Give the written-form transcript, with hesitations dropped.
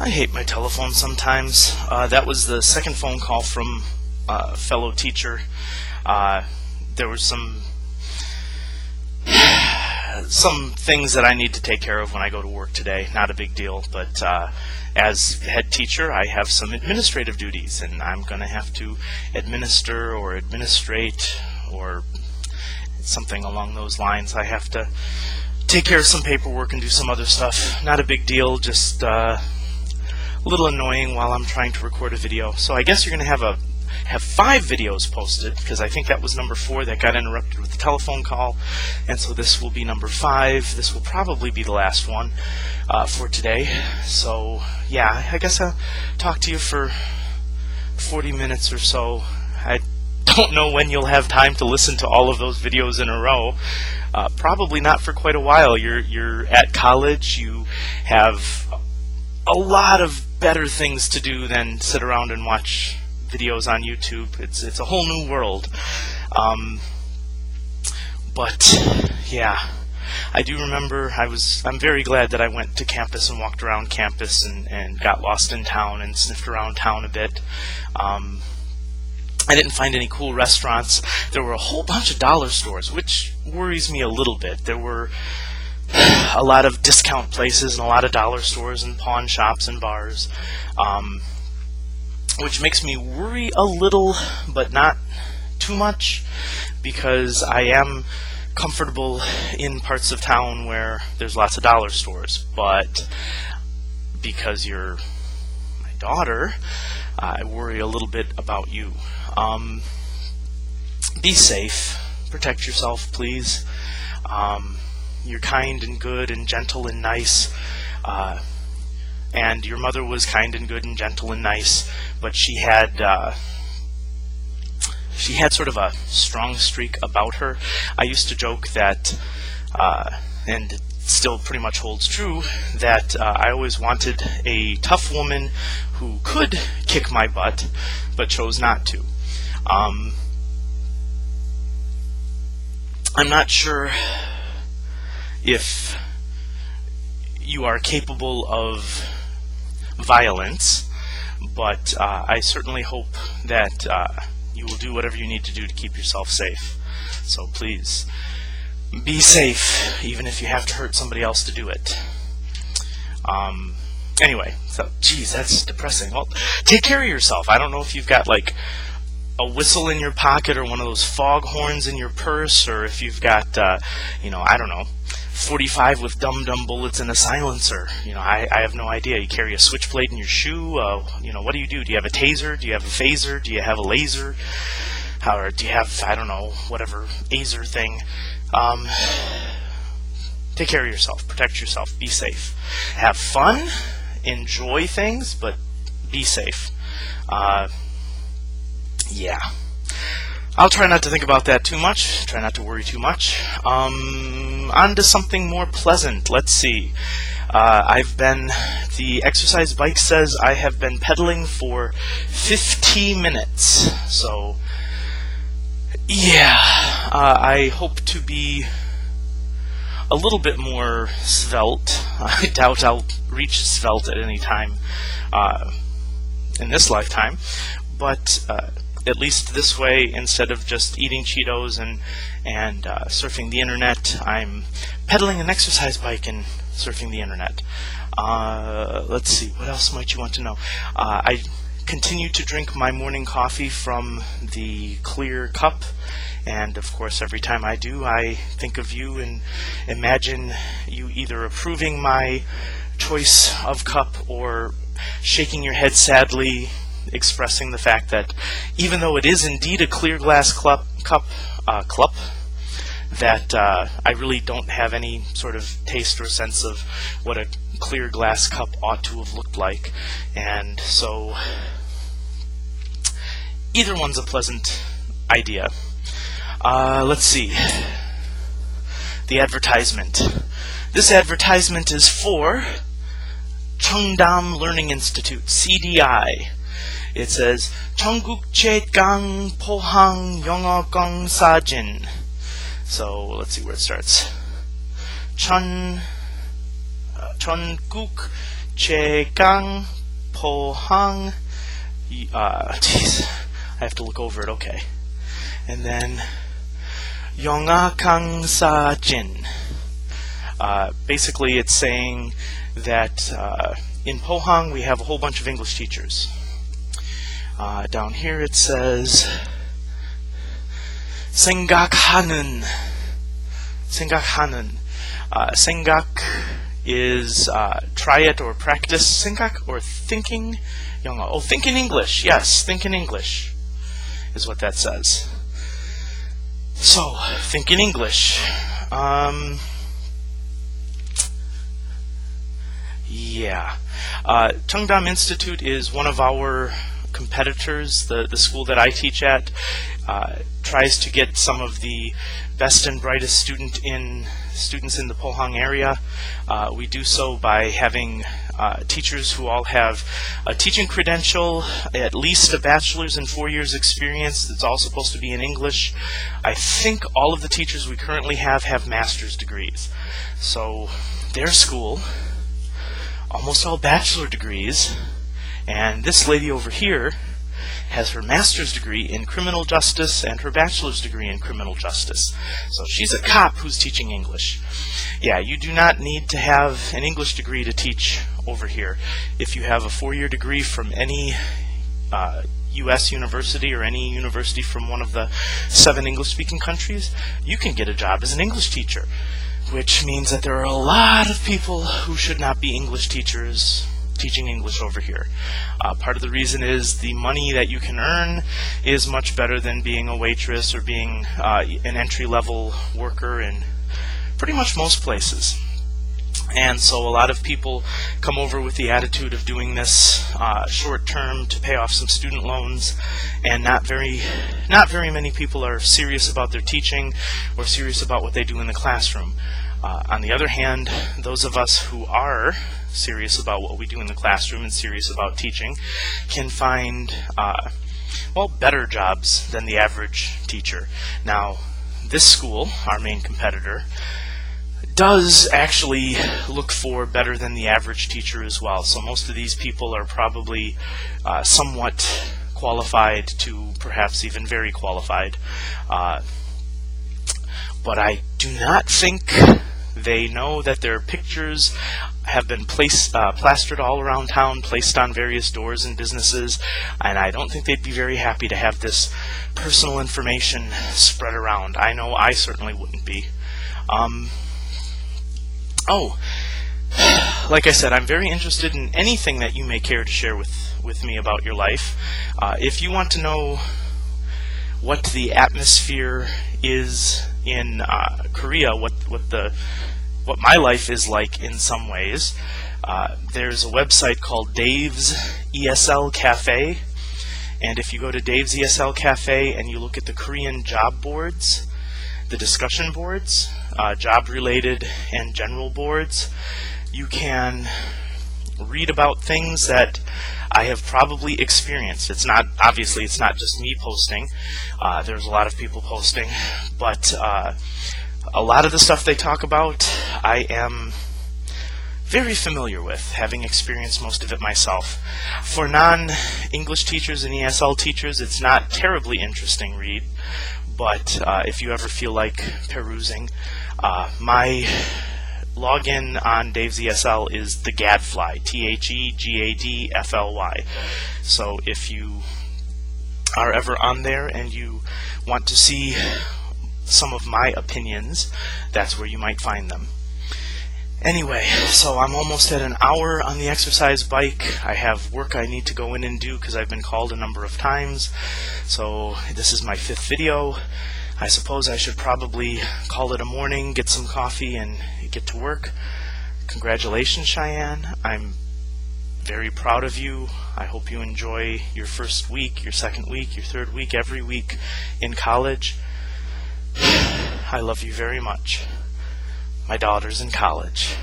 I hate my telephone sometimes. That was the second phone call from a fellow teacher. There were some things that I need to take care of when I go to work today. Not a big deal, but as head teacher, I have some administrative duties, and I'm going to have to administer or administrate or something along those lines. I have to take care of some paperwork and do some other stuff. Not a big deal, just a little annoying while I'm trying to record a video. So I guess you're going to have 5 videos posted, because I think that was number 4 that got interrupted with the telephone call, and so this will be number 5. This will probably be the last one for today. So yeah, I guess I'll talk to you for 40 minutes or so. I don't know when you'll have time to listen to all of those videos in a row. Probably not for quite a while. You're at college. You have a lot of better things to do than sit around and watch videos on YouTube. It's a whole new world. But yeah, I do remember I'm very glad that I went to campus and walked around campus and got lost in town and sniffed around town a bit. I didn't find any cool restaurants. There were a whole bunch of dollar stores, which worries me a little bit. There were a lot of discount places and a lot of dollar stores and pawn shops and bars, which makes me worry a little, but not too much, because I am comfortable in parts of town where there's lots of dollar stores. But because you're my daughter, I worry a little bit about you. Be safe. Protect yourself, please. You're kind and good and gentle and nice. And your mother was kind and good and gentle and nice, but she had sort of a strong streak about her. I used to joke that, and it still pretty much holds true, that I always wanted a tough woman who could kick my butt, but chose not to. I'm not sure if you are capable of violence, but I certainly hope that you will do whatever you need to do to keep yourself safe. So please, be safe, even if you have to hurt somebody else to do it. Anyway, so, geez, that's depressing. Well, take care of yourself. I don't know if you've got, like, a whistle in your pocket or one of those fog horns in your purse, or if you've got, I don't know, 45 with dum-dum bullets and a silencer. I have no idea. You carry a switchblade in your shoe. What do you do? Do you have a taser? Do you have a phaser? Do you have a laser? Or do you have, I don't know, whatever Azer thing? Take care of yourself. Protect yourself. Be safe. Have fun. Enjoy things, but be safe. Yeah. I'll try not to think about that too much. Try not to worry too much. On to something more pleasant. Let's see. The exercise bike says I have been pedaling for 50 minutes. So, yeah. I hope to be a little bit more svelte. I doubt I'll reach svelte at any time in this lifetime. But at least this way, instead of just eating Cheetos and surfing the internet, I'm pedaling an exercise bike and surfing the internet. Let's see, what else might you want to know? I continue to drink my morning coffee from the clear cup, and of course every time I do, I think of you and imagine you either approving my choice of cup or shaking your head sadly, expressing the fact that even though it is indeed a clear glass cup, that I really don't have any sort of taste or sense of what a clear glass cup ought to have looked like. And so either one's a pleasant idea. Let's see. The advertisement. This advertisement is for Cheongdam Learning Institute, CDI. It says, 청국채강 포항 영어강 사진. So let's see where it starts. 전국 Chegang Pohang. Jeez, I have to look over it. Okay, and then Yonga Kang Sa Jin. Basically, it's saying that in Pohang we have a whole bunch of English teachers. Down here it says Sengakhanen. Sengakhanen. Sengak is try it or practice. Sengak or thinking. Oh, think in English. Yes, think in English is what that says. So, think in English. Yeah. Cheongdam Institute is one of our competitors. The school that I teach at tries to get some of the best and brightest students in the Pohang area. We do so by having teachers who all have a teaching credential, at least a bachelor's and 4 years experience. It's all supposed to be in English. I think all of the teachers we currently have master's degrees. So their school, almost all bachelor degrees, and this lady over here has her master's degree in criminal justice and her bachelor's degree in criminal justice. So she's a cop who's teaching English. Yeah, you do not need to have an English degree to teach over here. If you have a 4-year degree from any U.S. university or any university from one of the 7 English-speaking countries, you can get a job as an English teacher, which means that there are a lot of people who should not be English teachers teaching English over here. Part of the reason is the money that you can earn is much better than being a waitress or being an entry-level worker in pretty much most places. And so a lot of people come over with the attitude of doing this short-term to pay off some student loans, and not very many people are serious about their teaching or serious about what they do in the classroom. On the other hand, those of us who are serious about what we do in the classroom and serious about teaching can find better jobs than the average teacher. Now, this school, our main competitor, does actually look for better than the average teacher as well. So most of these people are probably somewhat qualified to perhaps even very qualified. But I do not think they know that their pictures have been plastered all around town, placed on various doors and businesses, and I don't think they'd be very happy to have this personal information spread around. I know I certainly wouldn't be. Like I said, I'm very interested in anything that you may care to share with me about your life. If you want to know what the atmosphere is in Korea, what my life is like in some ways, there's a website called Dave's ESL Cafe, and if you go to Dave's ESL Cafe and you look at the Korean job boards, the discussion boards, job-related and general boards, you can read about things that I have probably experienced. Obviously it's not just me posting. There's a lot of people posting, but a lot of the stuff they talk about I am very familiar with, having experienced most of it myself. For non-English teachers and ESL teachers, it's not terribly interesting read, but if you ever feel like perusing, my login on Dave's ESL is the Gadfly, TheGadfly. So if you are ever on there and you want to see some of my opinions, that's where you might find them. Anyway, so I'm almost at an hour on the exercise bike. I have work I need to go in and do because I've been called a number of times. So this is my 5th video. I suppose I should probably call it a morning, get some coffee, and get to work. Congratulations, Cheyenne. I'm very proud of you. I hope you enjoy your first week, your second week, your third week, every week in college. I love you very much. My daughter's in college.